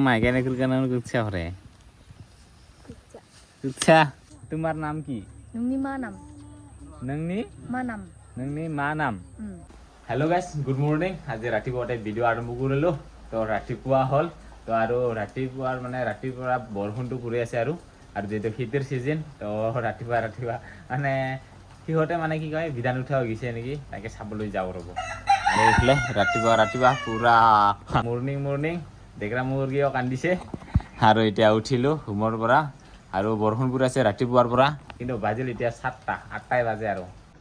মাই কেনে কেন কুচ্ছা করে কুচ্ছা তোমার নাম কি नोंनि मा नाम नोंनि मा नाम नोंनि मा नाम हेलो गाइस गुड मर्निंग आज रातिपुवाते भिडिओ आरम्भ करिलो तो रातिपुवा हल तो आरो रातिपुवार माने रातिपुवा बरखुनটো পৰি আছে আৰু যেটো শীতৰ সিজন তো ৰাতিপুৱা মানে সিহঁতে মানে কি কয় বিধান উঠা হৈ গৈছে নেকি তাকে চাবলৈ যাও ৰব আৰু এইফালে ৰাতিপুৱা পুৰা মৰ্নিং দেখৰা মুৰ্গীও কান্দিছে আৰু এতিয়া উঠিলো হুমৰ পৰা আৰু বৰষুণ পৰি আছে ৰাতিপুৱাৰ পৰা কিন্তু বাজিল এতিয়া 7টা বাজে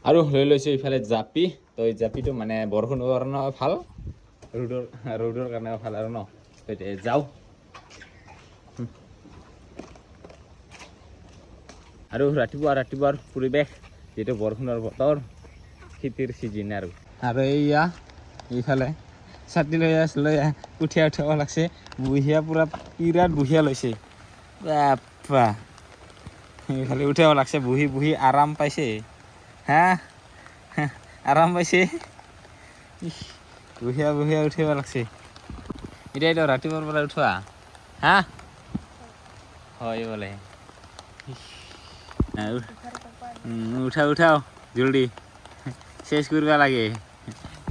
আৰু লৈ লৈছো ইফালে জাপি তো এই জাপিটো মানে বৰষুণৰ কাৰণে ভাল ৰ'দৰ কাৰণে ভাল আৰু ন এতিয়া যাও আৰু ৰাতিপুৱাৰ পৰিৱেশ যেটো বৰষুণৰ বতৰ শীতৰ সিজন আৰু এইয়া ইফালে ছাতি লৈ উঠিয়া লাগছে বুঢ়িয়া পুৰা বিৰাট বুঢ়িয়া লৈছে বাপ্পা এইফালে উঠিব লাগছে বুঢ়ি আৰাম পাইছে হা আৰাম পাইছে বুঢ়িয়া উঠিব লাগছে এতিয়াতো ৰাতিপুৱাৰ পৰা উঠোৱা হা হয় বোলে উঠাও জলদি শেষ কৰিব লাগে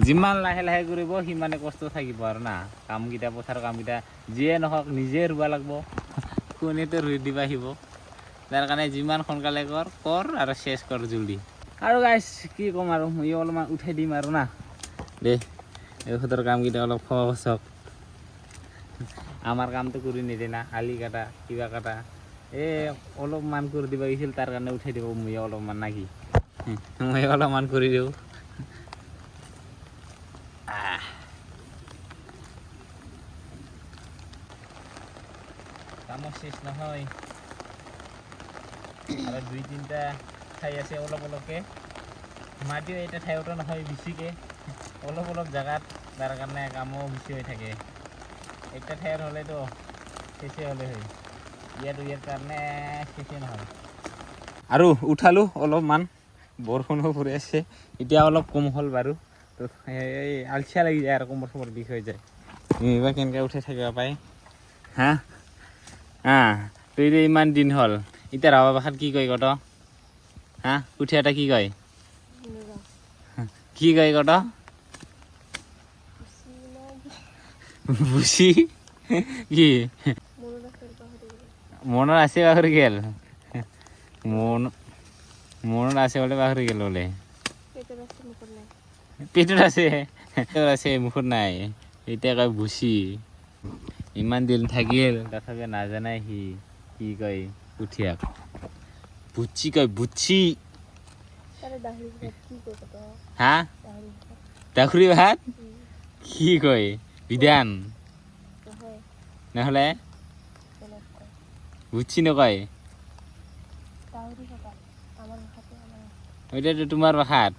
যিমান লাহে কৰিব সিমানে কষ্ট থাকিব আৰু না কামকেইটা পথাৰৰ কামকেইটা যিয়ে নহওক নিজে ৰুব লাগিব কোনেতো ৰুই দিব আহিব তাৰ কাৰণে যিমান সোনকালে কৰ আৰু শেষ কৰ জলদি আৰু গাইছ কি ক'ম আৰু মই অলপমান উঠাই দিম আৰু না দে এইহঁতৰ কামকেইটা অলপ সহজ আমাৰ কামটো কৰি নিদিয়ে না আলি কাটা কিবা কাটা অলপমান কৰি দিব গৈছিল তাৰ কাৰণে উঠাই দিব মই অলপমান নাকি মই অলপমান কৰি দিওঁ কাম শেষ নহয় আৰু 2-3টা ঠাই আছে অলপকে মাটিও এটা ঠাইতো নহয় বেছিকে অলপ জায়গাত তাৰ কাৰণে কামো বেছি হৈ থাকে একটা ঠাইৰ হ'লেতো শেষে হ'লে হয় ইয়াৰ কাৰণে শেষে নহয় আৰু উঠালো অলপমান বৰষুণো পৰি আছে এতিয়া অলপ কম হ'ল বাৰু তো এই আলচিয়া লাগি যায় আৰু কোমৰ বিষ হৈ যায় এইবাৰ কেনেকৈ উঠাই থাকিব পাই হা তুই ইমান দিন হ'ল এতিয়া ৰাভা ভাষাত কি কয় কত হা উঠি এটা কি কয় কত বুচি কি মনত আছে পাহৰি গেল মনত আছে বোলে পাহৰি গেল বোলে পেটত আছে মুখত নাই এতিয়া কয় বুচি ইমান দিন থাকিল তথাপি নাজানাই সি কি কয় উঠিয়াক বুচি কয় বুচি হা দাখুৰি ভাত কি কয় বিধান নহ'লে বুচি নকয় এতিয়াতো তোমাৰ ভাষাত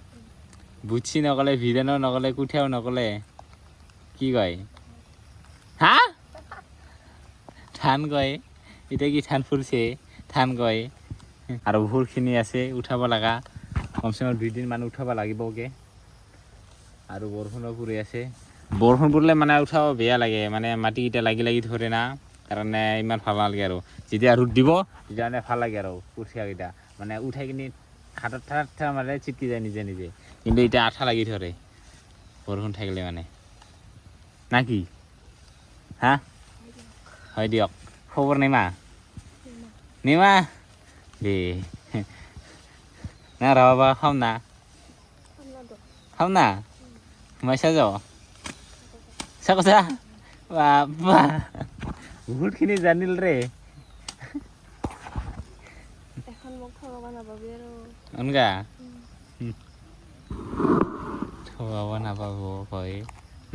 বুচি নকলে বিধানো নকলে কুঠিয়াও নকলে কি কয় হা ধান কয় এতিয়া কি ধান ফুলছে ধান কয় আৰু বহুতখিনি আছে উঠাব লগা কমচে কম 2 দিন মান উঠাব লাগিবগে আৰু বৰষুণো পৰি আছে বৰষুণ পৰিলে মানে উঠাব বেয়া লাগে মানে মাটিকেইটা লাগি ধৰে না কাৰণে ইমান ভাল নালাগে আৰু যেতিয়া ৰ'দ দিব তেতিয়া মানে ভাল লাগে আৰু কঠীয়াকেইটা মানে উঠাই কিনি হাতত ঠাৰ মানে চিটকি যায় নিজে কিন্তু এতিয়া আঠা লাগি ধৰে বৰষুণ থাকিলে মানে না কি হা হয় দিয়ক খবৰ নিমা দে না ৰাবা খাম না মাইছা যাও চাকচা বাবা বহুতখিনি জানিল ৰে অনগা থবাব নাপাব কয়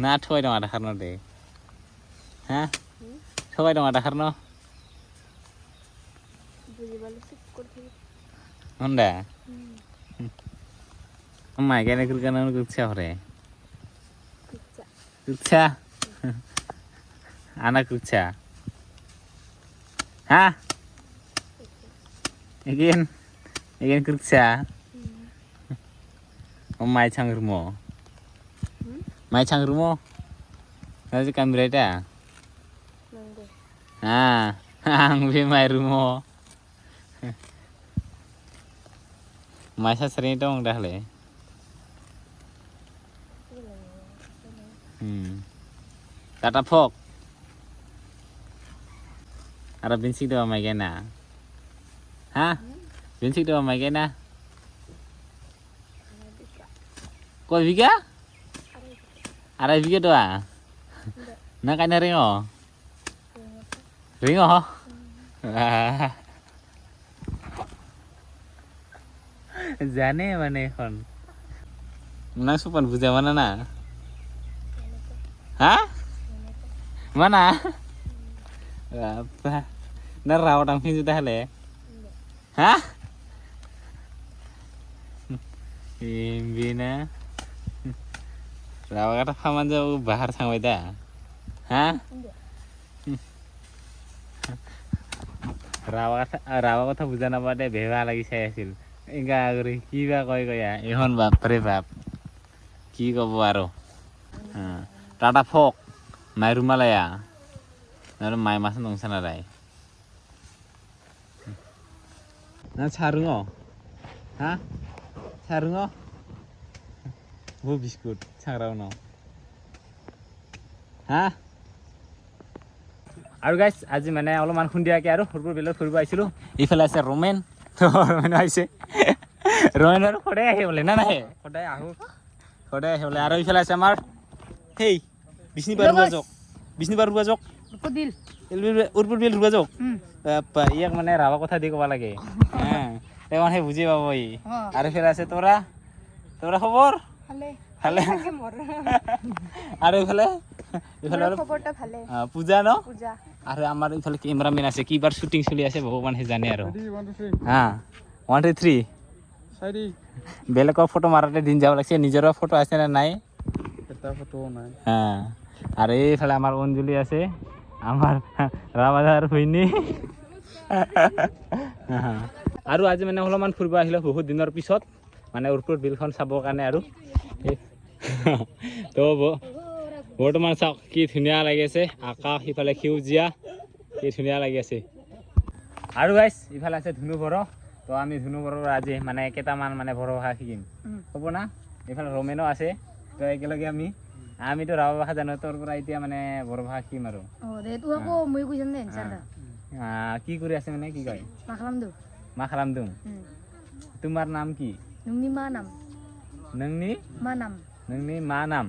না থবাই দং আধাখাৰ ন দে হা থবাই দং আধাখাৰ ন অন্দা মাই কেনে কুচ্ছা করে কুচ্ছা anak kuca hah ingin kerja mai cangurmo nanti kamera ada आं बे माइरुमाव माइसा सरें दं दाहले Tata Fok ada binsik doa mai kena hah binsik doa mai kena kau biga ada biga doa nak kena ringo ringo জানে মানে এখন না সুপান বুঝা মানে না hah mana apa na raw tang phi sudah le hah imbina raw kata paman jauh bahar sampai dah hah rawa কথা বুজা নাপাতে বেহা লাগি চাই আছিল এগা কৰি কিবা কয় কয়া এখন বাপৰে বাপ কি কব আৰু টাটা ফক মাইৰুমালায়া আৰু মাই মাছ নংছানা ৰায় না ছাৰুঙ হা ছাৰুঙ বু বিস্কুট ছাংৰাও ন হা আৰু গাইছ আজি মানে অলপমান খুন্দিয়াকে আৰু সৰুৰ বিলত ফুৰিব আহিছিলোঁ ইফালে আছে ৰমেন ৰমেন আহিছে ৰমেন আৰু সদায় আহে বোলে না নাহে সদায় আহোঁ সদায় আহে বোলে আৰু ইফালে আছে আমাৰ সেই বিষ্ণুপাৰ ৰুবা যক উৰপুৰ বিল ৰুবা যক ইয়াক মানে ৰাবা কথা দি ক'ব লাগে তেওঁ মানে বুজি পাব ই আৰু ইফালে আছে তোৰা খবৰ ভালে আৰু ইফালে পূজা ন আৰু আমাৰ ইফালে কেমেৰামেন আছে কিবাৰ শ্বুটিং চলি আছে ভগৱানহে জানে আৰু হা 1 2 3 বেলেগৰ ফটো মাৰাতে দিন যাব লাগিছে নিজৰো ফটো আছে নে নাই এটা ফটো নাই আৰু এইফালে আমাৰ অঞ্জলি আছে আমাৰ ৰাবাদাৰ হইনি আৰু আজি মানে অলপমান ফুৰিব আহিলে বহুত দিনৰ পিছত মানে উৰপুৰ বিলখন চাবৰ কাৰণে আৰু তো বৰ্তমান চাওক কি ধুনীয়া লাগি আছে আকাশ ইফালে সেউজীয়া কি ধুনীয়া লাগি আছে আৰু গাইছ ইফালে আছে ধুনু বড় তো আমি ধুনু বড়ৰ আজি মানে কেইটামান মানে বড় ভাষা শিকিম হ'ব না ইফালে ৰমেনো আছে তো একেলগে আমিতো ৰাবা ভাষা জানো তোৰ পৰা এতিয়া মানে বড় ভাষা শিকিম আৰু কি কৰি আছে মানে কি কয় মাখলামদুং তোমাৰ নাম কি নংনি মা নাম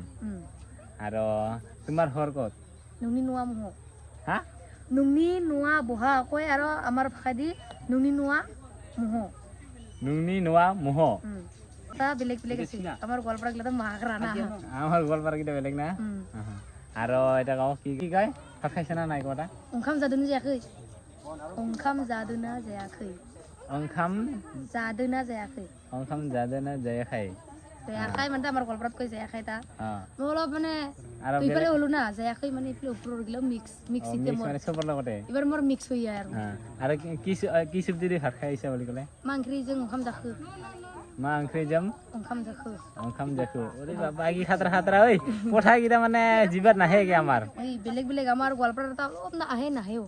আৰু তোমাৰ ঘৰ ক'ত নুনি নোৱা মহ হা নুনি নোৱা বহা কয় আৰু আমাৰ ভাষা দি নুনি নোৱা মহ তা বেলেগ বেলেগ আছে আমাৰ গোৱালপাৰা গিলা মাখৰা না আমাৰ গোৱালপাৰা গিলা বেলেগ না আৰু এটা কও কি কয় ভাত খাইছ না নাই কটা ওংখাম জাদুনা যায়াखै ওংখাম জাদুনা যায়াखै যায়াखै মানে আমাৰ গোৱালপাৰাত কৈ যায়াখै তা অলপ মানে ইফালে হলো না যায়াখৈ মানে ইফালে ওপৰৰ গিলা মিক্স ইতে মানে সবৰ লগতে এবাৰ মোৰ মিক্স হৈ যায় আৰু কি চব্জি দি ভাত খাইছা বুলি ক'লে মা ওংख्रिजों ওংखाম जाखो মা ওংख्रिजों ওংখাম जाखो ওরে বাবা কি খাতৰা ঐ কথা কিটা মানে জিবাত নাহে কি আমাৰ বেলেগ বেলেগ আমাৰ গোৱালপাৰাত অলপ আহে নাহেও